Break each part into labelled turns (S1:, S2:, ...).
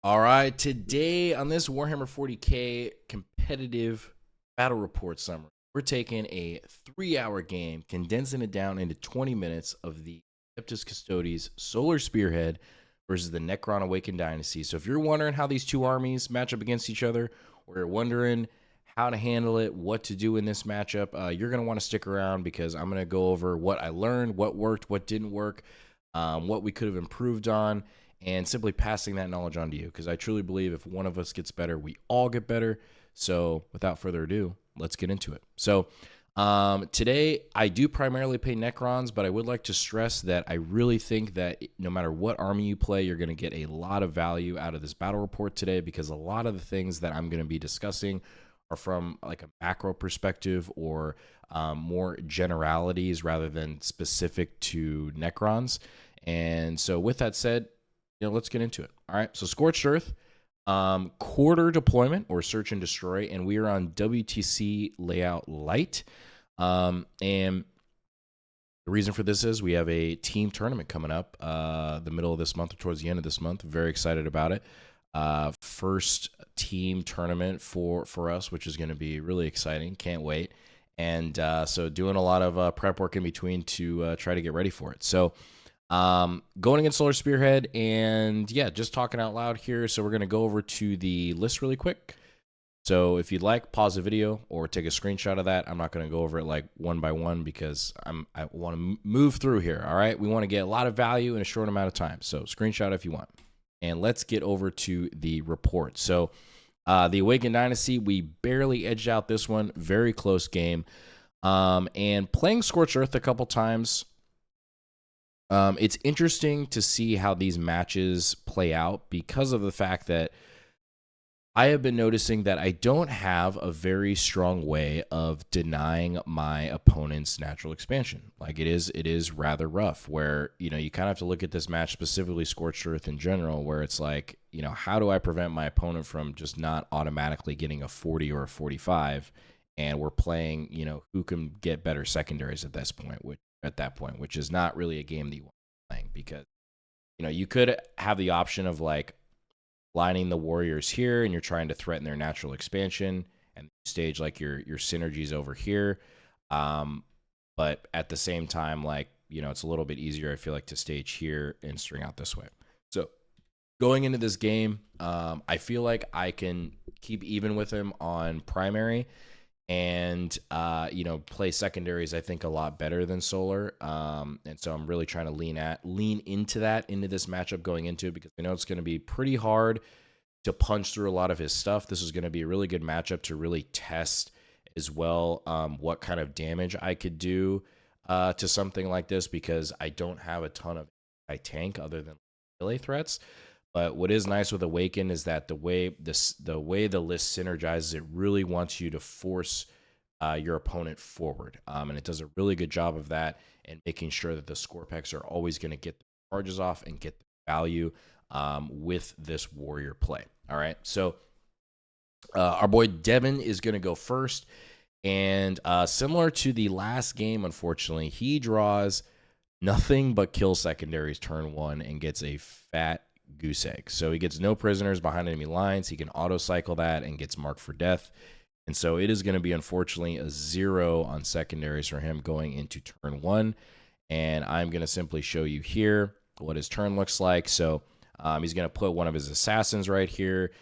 S1: All right, today on this Warhammer 40K competitive battle report summary, we're taking a 3-hour game, condensing it down into 20 minutes of the Adeptus Custodes Solar Spearhead versus the Necron Awakened Dynasty. So if you're wondering how these two armies match up against each other, or you're wondering how to handle it, what to do in this matchup, you're going to want to stick around because I'm going to go over what I learned, what worked, what didn't work, what we could have improved on, and simply passing that knowledge on to you, because I truly believe if one of us gets better, we all get better. So without further ado, let's get into it. So today I do primarily play Necrons, but I would like to stress that I really think that no matter what army you play, you're going to get a lot of value out of this battle report today, because a lot of the things that I'm going to be discussing are from like a macro perspective, or more generalities rather than specific to Necrons. And so with that said, let's get into it. All right, so Scorched Earth, quarter deployment or search and destroy, and we are on WTC layout light. And the reason for this is we have a team tournament coming up the middle of this month or towards the end of this month. Very excited about it. First team tournament for us, which is going to be really exciting. Can't wait. And so doing a lot of prep work in between to try to get ready for it. So going against Solar Spearhead, and yeah, just talking out loud here. So we're going to go over to the list really quick. So if you'd like, pause the video or take a screenshot of that. I'm not going to go over it like one by one because I want to move through here. All right. We want to get a lot of value in a short amount of time. So screenshot if you want. And let's get over to the report. So the Awakened Dynasty, we barely edged out this one. Very close game. And playing Scorched Earth a couple times, it's interesting to see how these matches play out, because of the fact that I have been noticing that I don't have a very strong way of denying my opponent's natural expansion. Like it is rather rough, where, you kind of have to look at this match, specifically Scorched Earth in general, where it's like, how do I prevent my opponent from just not automatically getting a 40 or a 45? And we're playing, who can get better secondaries at this point, which is not really a game that you want to be playing, because, you could have the option of like lining the warriors here and you're trying to threaten their natural expansion, and stage like your synergies over here. But at the same time, like, it's a little bit easier, I feel like, to stage here and string out this way. So going into this game, I feel like I can keep even with him on primary, and play secondaries, I think, a lot better than Solar. And so I'm really trying to lean into this matchup going into it, because I know it's going to be pretty hard to punch through a lot of his stuff. This is going to be a really good matchup to really test as well what kind of damage I could do to something like this, because I don't have a ton of tank other than melee threats. But what is nice with Awaken is that the way the list synergizes, it really wants you to force your opponent forward, and it does a really good job of that, and making sure that the Scorpex are always going to get the charges off and get the value with this warrior play. All right, so our boy Devin is going to go first, and similar to the last game, unfortunately, he draws nothing but kill secondaries turn one and gets a fat goose egg. So he gets no prisoners behind enemy lines. He can auto cycle that and gets marked for death. And so it is going to be, unfortunately, a 0 on secondaries for him going into turn one. And I'm going to simply show you here what his turn looks like. So he's going to put one of his assassins right here.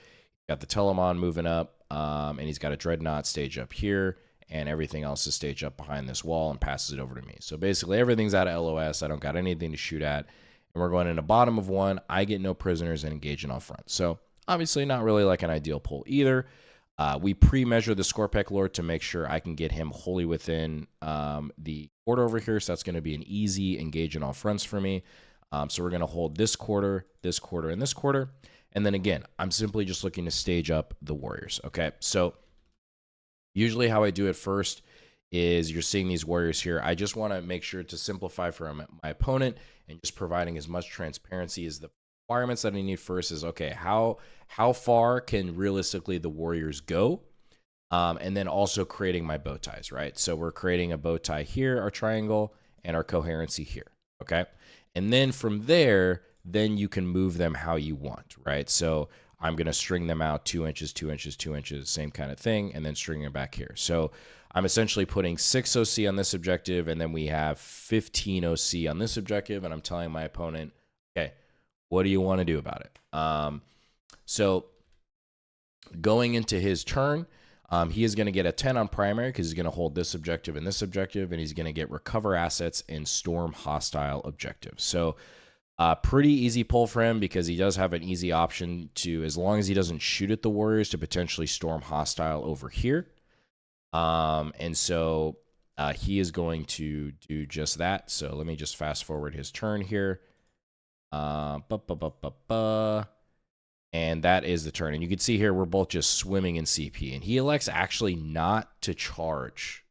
S1: Got the Telemon moving up, and he's got a Dreadnought stage up here, and everything else is staged up behind this wall and passes it over to me. So basically everything's out of LOS. I don't got anything to shoot at. And we're going in the bottom of one. I get no prisoners and engaging off front. So obviously not really like an ideal pull either. We pre-measure the Scorpec Lord to make sure I can get him wholly within the quarter over here. So that's going to be an easy engage in all fronts for me. So we're going to hold this quarter, and this quarter. And then again, I'm simply just looking to stage up the warriors. Okay, so usually how I do it first is you're seeing these warriors here. I just want to make sure to simplify for my opponent, and just providing as much transparency as the requirements that I need first is, okay, how far can realistically the warriors go? And then also creating my bow ties, right? So we're creating a bow tie here, our triangle, and our coherency here, okay? And then from there, then you can move them how you want, right? So I'm going to string them out 2 inches, 2 inches, 2 inches, same kind of thing, and then string them back here. So I'm essentially putting 6 OC on this objective, and then we have 15 OC on this objective, and I'm telling my opponent, okay, what do you want to do about it? So going into his turn, he is going to get a 10 on primary because he's going to hold this objective and this objective, and he's going to get recover assets and storm hostile objectives. So pretty easy pull for him because he does have an easy option to, as long as he doesn't shoot at the warriors, to potentially storm hostile over here. And so he is going to do just that. So let me just fast forward his turn here. And that is the turn. And you can see here, we're both just swimming in CP. And he elects actually not to charge,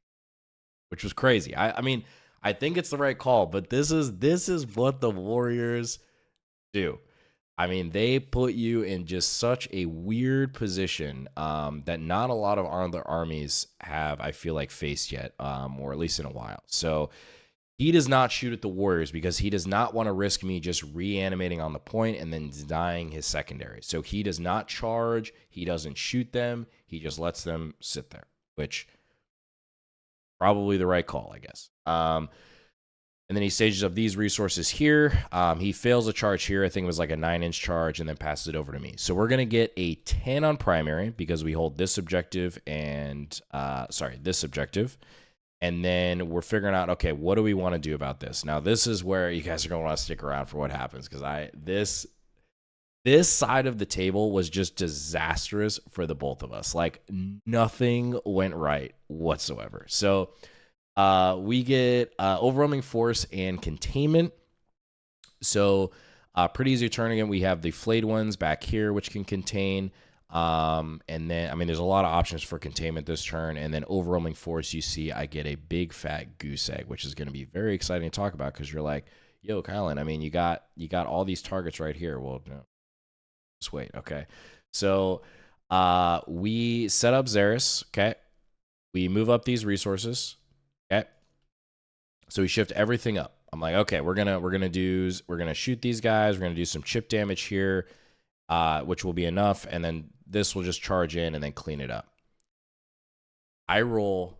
S1: which was crazy. I mean, I think it's the right call, but this is what the Warriors do. I mean, they put you in just such a weird position that not a lot of other armies have, I feel like, faced yet, or at least in a while. So he does not shoot at the Warriors because he does not want to risk me just reanimating on the point and then denying his secondary. So he does not charge. He doesn't shoot them. He just lets them sit there, which probably the right call, I guess. And then he stages up these resources here. He fails a charge here. I think it was like a 9-inch charge, and then passes it over to me. So we're going to get a 10 on primary because we hold this objective and, this objective. And then we're figuring out, okay, what do we want to do about this? Now, this is where you guys are going to want to stick around for what happens, because this side of the table was just disastrous for the both of us. Like, nothing went right whatsoever. So we get overwhelming force and containment. So pretty easy turn again. We have the flayed ones back here, which can contain. And then, I mean, there's a lot of options for containment this turn. And then overwhelming force, you see I get a big fat goose egg, which is going to be very exciting to talk about because you're like, yo, Kylan, I mean, you got all these targets right here. Well, no, just wait. Okay. So we set up Xeris. Okay. We move up these resources. Okay. So we shift everything up. I'm like, okay, we're gonna shoot these guys. We're gonna do some chip damage here, which will be enough, and then this will just charge in and then clean it up. I roll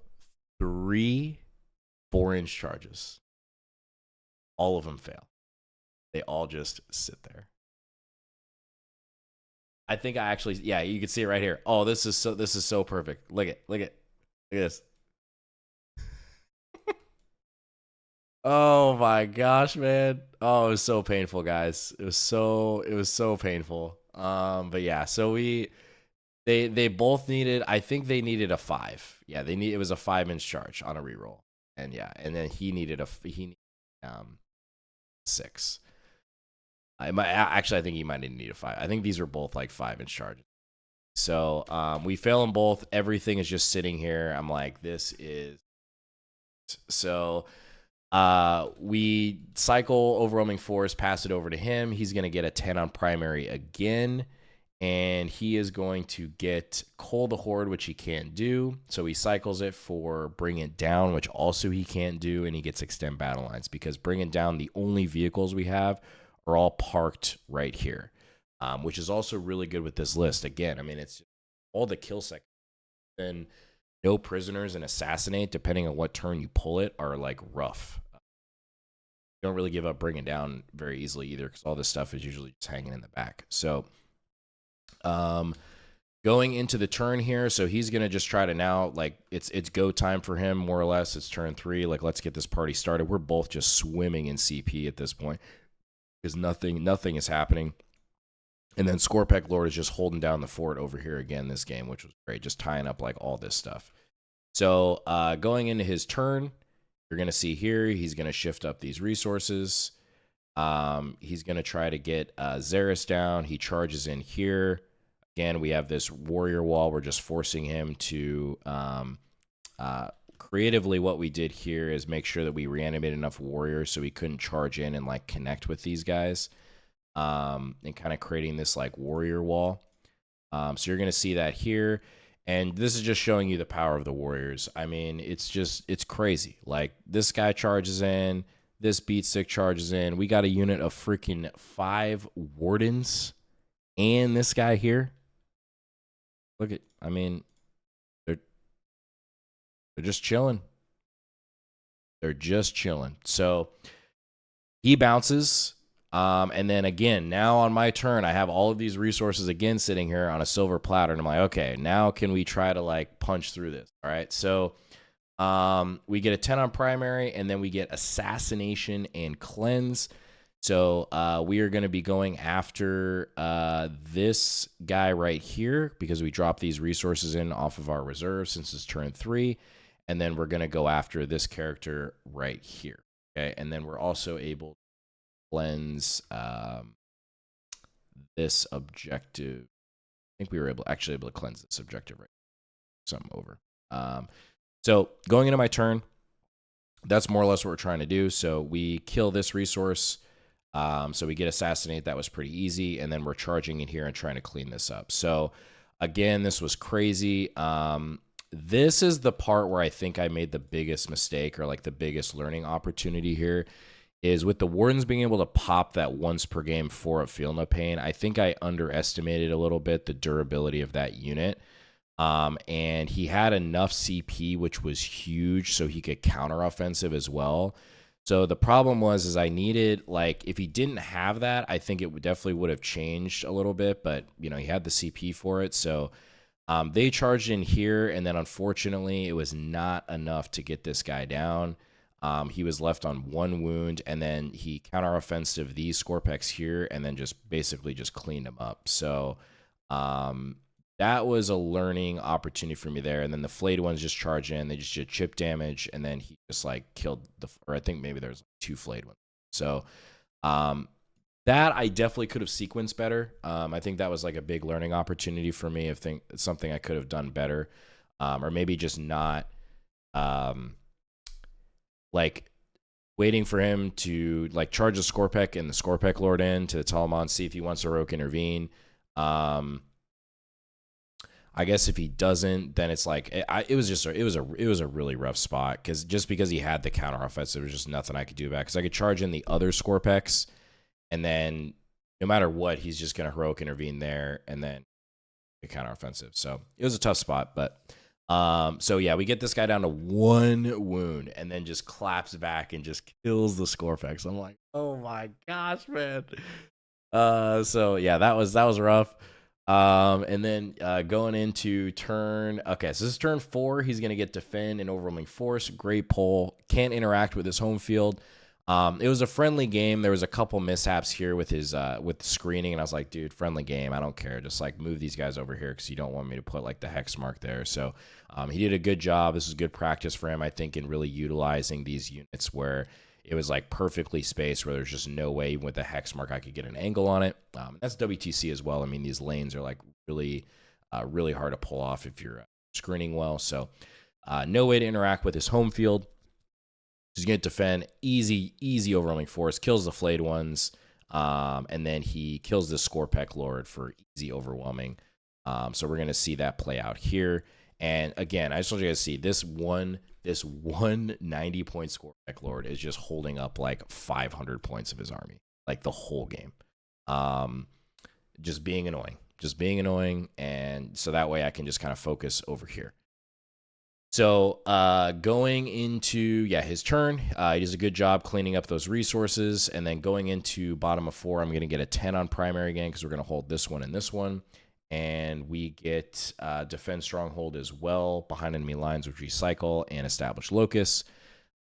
S1: 3 4-inch charges. All of them fail. They all just sit there. I think I actually, yeah, you can see it right here. Oh, this is so perfect. Look at this. Oh my gosh, man. Oh, it was so painful, guys. It was so painful. But yeah, so they both needed, I think they needed a 5. Yeah, it was a 5-inch charge on a reroll. And yeah, and then he needed 6. Actually, I think he might need a 5. I think these were both like 5-inch charges. So we fail them both. Everything is just sitting here. I'm like, this is so. We cycle overwhelming force, pass it over to him. He's going to get a 10 on primary again, and he is going to get Cull the Horde, which he can't do. So he cycles it for Bring It Down, which also he can't do, and he gets Extend Battle Lines because Bring It Down, the only vehicles we have are all parked right here, which is also really good with this list. Again, I mean, it's all the kill sections. Then no prisoners and assassinate, depending on what turn you pull it, are like rough. You don't really give up Bring It Down very easily either because all this stuff is usually just hanging in the back. So going into the turn here, so he's going to just try to now, like, it's go time for him, more or less. It's turn 3. Like, let's get this party started. We're both just swimming in CP at this point because nothing is happening. And then Scorpec Lord is just holding down the fort over here again this game, which was great, just tying up like all this stuff. So going into his turn, you're going to see here, he's going to shift up these resources. He's going to try to get Xeris down. He charges in here. Again, we have this warrior wall. We're just forcing him to creatively, what we did here is make sure that we reanimate enough warriors so he couldn't charge in and like connect with these guys. And kind of creating this like warrior wall. So you're going to see that here. And this is just showing you the power of the warriors. I mean, it's crazy. Like, this guy charges in, this beat stick charges in. We got a unit of freaking 5 wardens and this guy here. Look at, I mean, they're just chilling. They're just chilling. So he bounces. And then again, now on my turn, I have all of these resources again sitting here on a silver platter. And I'm like, okay, now can we try to like punch through this? All right. So we get a 10 on primary, and then we get assassination and cleanse. So we are going to be going after this guy right here because we drop these resources in off of our reserve since it's turn 3. And then we're going to go after this character right here. Okay. And then we're also able to cleanse this objective. I think we were actually able to cleanse this objective right. Something over. So going into my turn, that's more or less what we're trying to do. So we kill this resource. So we get assassinate. That was pretty easy. And then we're charging in here and trying to clean this up. So again, this was crazy. This is the part where I think I made the biggest mistake, or like the biggest learning opportunity here, is with the Wardens being able to pop that once per game 4 of Feel No Pain. I think I underestimated a little bit the durability of that unit. And he had enough CP, which was huge, so he could counter offensive as well. So the problem was I needed, like, if he didn't have that, I think it definitely would have changed a little bit, but, you know, he had the CP for it. So they charged in here, and then unfortunately it was not enough to get this guy down. He was left on 1 wound, and then he counter-offensive these Scorpex here, and then just basically just cleaned him up. So that was a learning opportunity for me there. And then the flayed ones just charge in. They just did chip damage, and then he just like killed or I think maybe there's 2 flayed ones. So that I definitely could have sequenced better. I think that was like a big learning opportunity for me. It's something I could have done better, or maybe just not like waiting for him to like charge the Scorpec and the Scorpec Lord in to the Telemon, see if he wants to Heroic Intervene. I guess if he doesn't, then it's like it was a really rough spot because he had the counter offensive, there was just nothing I could do about it. Because I could charge in the other Scorpex, and then no matter what, he's just gonna Heroic Intervene there, and then the counter offensive. So it was a tough spot, but so yeah, we get this guy down to 1 wound, and then just claps back and just kills the Scorpex. I'm like, oh my gosh, man. So yeah, that was rough. And then going into turn, okay, so this is turn 4. He's gonna get defend and overwhelming force. Great pull. Can't interact with his home field. It was a friendly game. There was a couple mishaps here with his with screening, and I was like, dude, friendly game. I don't care. Just like move these guys over here because you don't want me to put like the hex mark there. So he did a good job. This is good practice for him, I think, in really utilizing these units where it was like perfectly spaced, where there's just no way, even with the hex mark, I could get an angle on it. That's WTC as well. I mean, these lanes are like really, really hard to pull off if you're screening well. So no way to interact with his home field. He's going to defend, easy overwhelming force, kills the flayed ones, and then he kills the Scorpec Lord for easy overwhelming. So we're going to see that play out here. And again, I just want you guys to see this one 90-point Scorpec Lord is just holding up like 500 points of his army, like the whole game. Just being annoying. And so that way I can just kind of focus over here. So going into, his turn, he does a good job cleaning up those resources. And then going into bottom of 4, I'm going to get a 10 on primary again because we're going to hold this one and this one. And we get Defend Stronghold as well, behind enemy lines, which we cycle, and Establish Locus.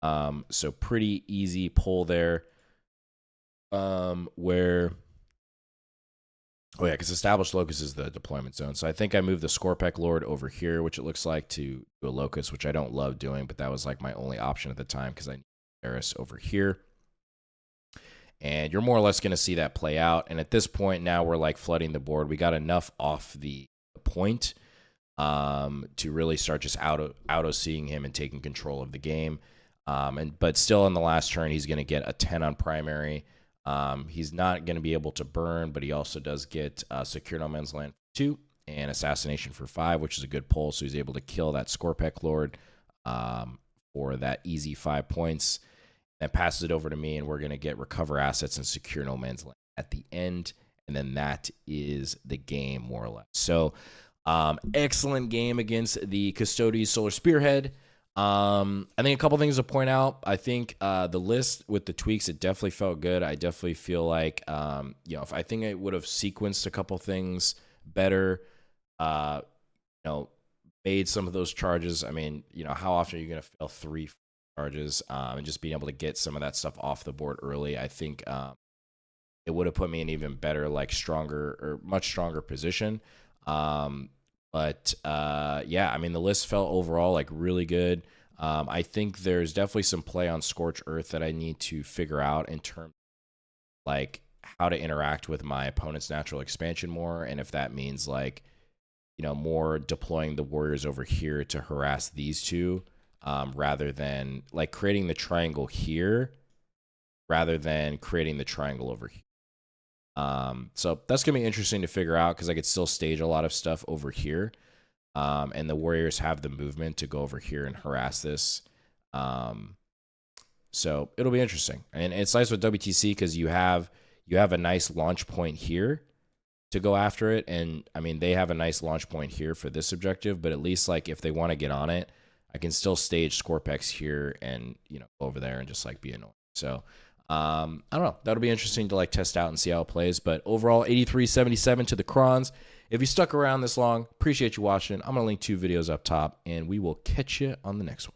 S1: So pretty easy pull there. Because Established Locus is the deployment zone. So I think I moved the Scorpec Lord over here, which it looks like, to a Locus, which I don't love doing, but that was like my only option at the time because I need Eris over here. And you're more or less going to see that play out. And at this point, now we're like flooding the board. We got enough off the point to really start just auto-seeing him and taking control of the game. But still in the last turn, he's going to get a 10 on primary. He's not going to be able to burn, but he also does get Secure No Man's Land for 2 and Assassination for 5, which is a good pull. So he's able to kill that Scorpec Lord for that easy 5 points. And passes it over to me, and we're going to get Recover Assets and Secure No Man's Land at the end. and then that is the game more or less. So excellent game against the Custodes Solar Spearhead. I think a couple things to point out. I think the list with the tweaks, it definitely felt good. I definitely feel like, if I think I would have sequenced a couple things better, made some of those charges. I mean, how often are you going to fail 3 charges and just being able to get some of that stuff off the board early? I think it would have put me in even better, much stronger position. The list felt overall really good. I think there's definitely some play on Scorch Earth that I need to figure out in terms of how to interact with my opponent's natural expansion more, and if that means more deploying the warriors over here to harass these two, rather than creating the triangle here, rather than creating the triangle over here. So that's gonna be interesting to figure out because I could still stage a lot of stuff over here, and the warriors have the movement to go over here and harass this. So it'll be interesting, and it's nice with WTC because you have a nice launch point here to go after it, and I mean they have a nice launch point here for this objective, but at least if they want to get on it, I can still stage Scorpex here and go over there and just be annoying. So I don't know, that'll be interesting to test out and see how it plays. But overall 83-77 to the Necrons. If you stuck around this long, appreciate you watching. I'm gonna link 2 videos up top, and we will catch you on the next one.